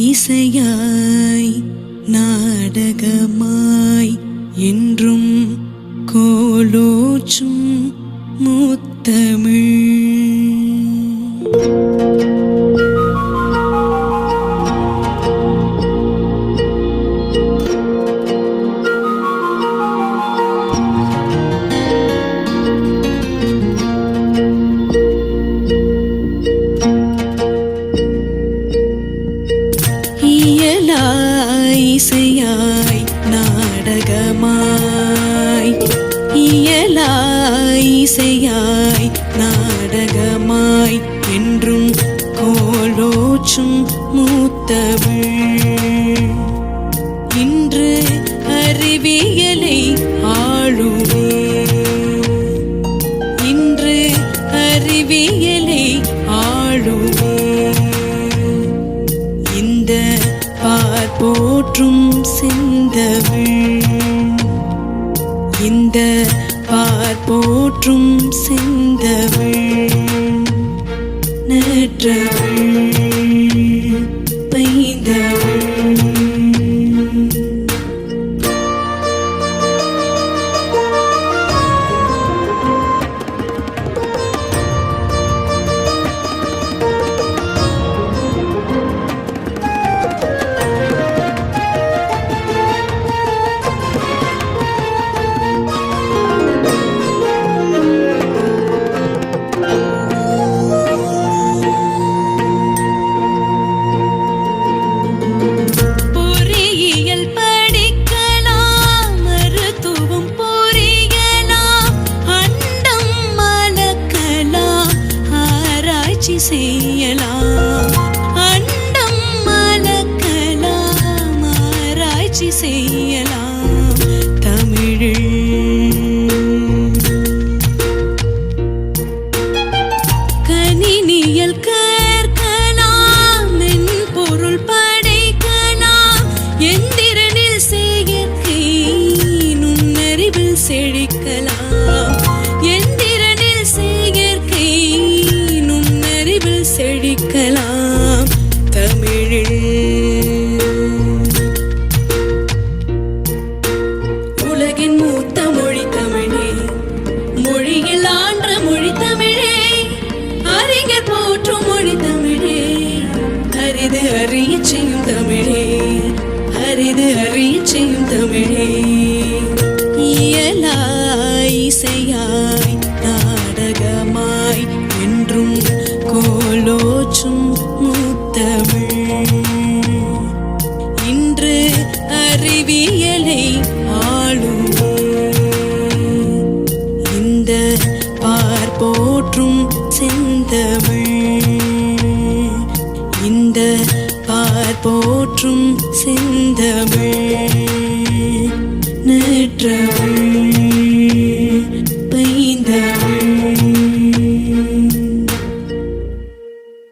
இசையாய் நாடகமாய் என்றும் கோலோச்சும் முத்தமிழ். இசையாய் நாடகமாய் இயலாய் இசையாய் நாடகமாய் என்றும் கோலோச்சும் முத்தமிழ். இன்று அறிவியலை ஆளுமே, இன்று அறிவியலை ஆளுமே. இந்த போற்றும் செந்தமிழ், இந்த போற்றும் செந்தமிழ் நற்றமிழ் பைந்தமிழ். செய்யலாம் அண்டம் மலக்கலாம், ஆராய்ச்சி செய்யலாம் தமிழில். கணினியல் கற்கலாம், மென்பொருள் படைக்கலாம், எந்திரனில் செயற்கை நுண்ணறிவில் செழிக்கலாம், எந்திரனில் செயற்கை செழிக்கலாம் தமிழில். உலகின் மூத்த மொழி தமிழே, மொழியில் ஆன்ற மொழி தமிழே, அறிஞர் போற்றும் மொழி தமிழே, அரிது அறிய செய்யும் தமிழே, அரிது அறிய செய்யும் தமிழே. இயலாய் இசையாய் நாடகமாய் என்றும் கோலோச்சும் முத்தமிழ். இன்று அறிவியலை ஆளுமே, இந்த போற்றும் செந்தமிழ், இந்த போற்றும் செந்தமிழ்.